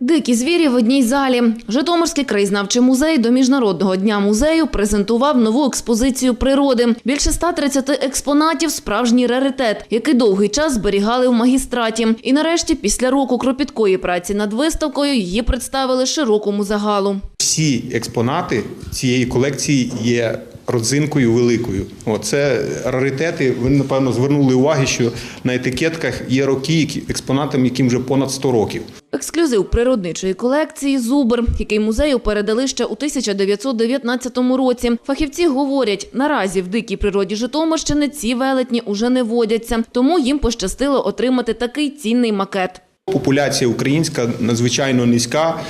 Дикі звірі в одній залі. Житомирський краєзнавчий музей до Міжнародного дня музею презентував нову експозицію природи. Більше 130 експонатів – справжній раритет, який довгий час зберігали в магістраті. І нарешті, після року кропіткої праці над виставкою, її представили широкому загалу. Всі експонати цієї колекції є родзинкою великою. Це раритети. Ви, напевно, звернули увагу, що на етикетках є роки, експонатам, яким вже понад 100 років. Ексклюзив природничої колекції «Зубр», який музею передали ще у 1919 році. Фахівці говорять, наразі в дикій природі Житомирщини ці велетні уже не водяться, тому їм пощастило отримати такий цінний макет. Популяція українська надзвичайно низька,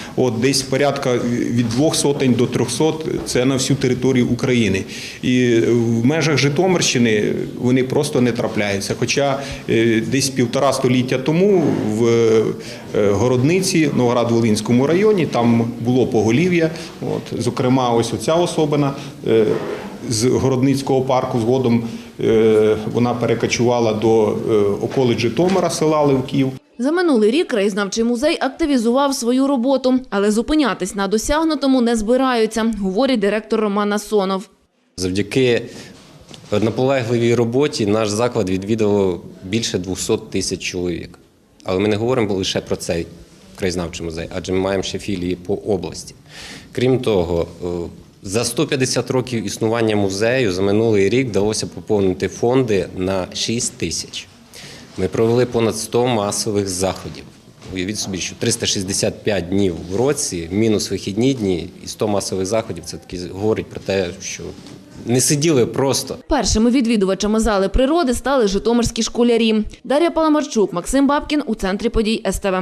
десь порядка від 200 до 300 – це на всю територію України. І в межах Житомирщини вони просто не трапляються. Хоча десь 1,5 століття тому в Городниці, Новоград-Волинському районі, там було поголів'я. Зокрема, ось оця особина з Городницького парку, згодом вона перекочувала до околиць Житомира, села Левків. За минулий рік краєзнавчий музей активізував свою роботу, але зупинятись на досягнутому не збираються, говорить директор Роман Насонов. Завдяки наполегливій роботі наш заклад відвідало більше 200 тисяч чоловік. Але ми не говоримо лише про цей краєзнавчий музей, адже ми маємо ще філії по області. Крім того, за 150 років існування музею за минулий рік вдалося поповнити фонди на 6 тисяч. Ми провели понад 100 масових заходів. Уявіть собі, що 365 днів в році, мінус вихідні дні і 100 масових заходів – це таки говорить про те, що не сиділи просто. Першими відвідувачами зали природи стали житомирські школярі. Дар'я Паламарчук, Максим Бабкін у центрі подій СТВ.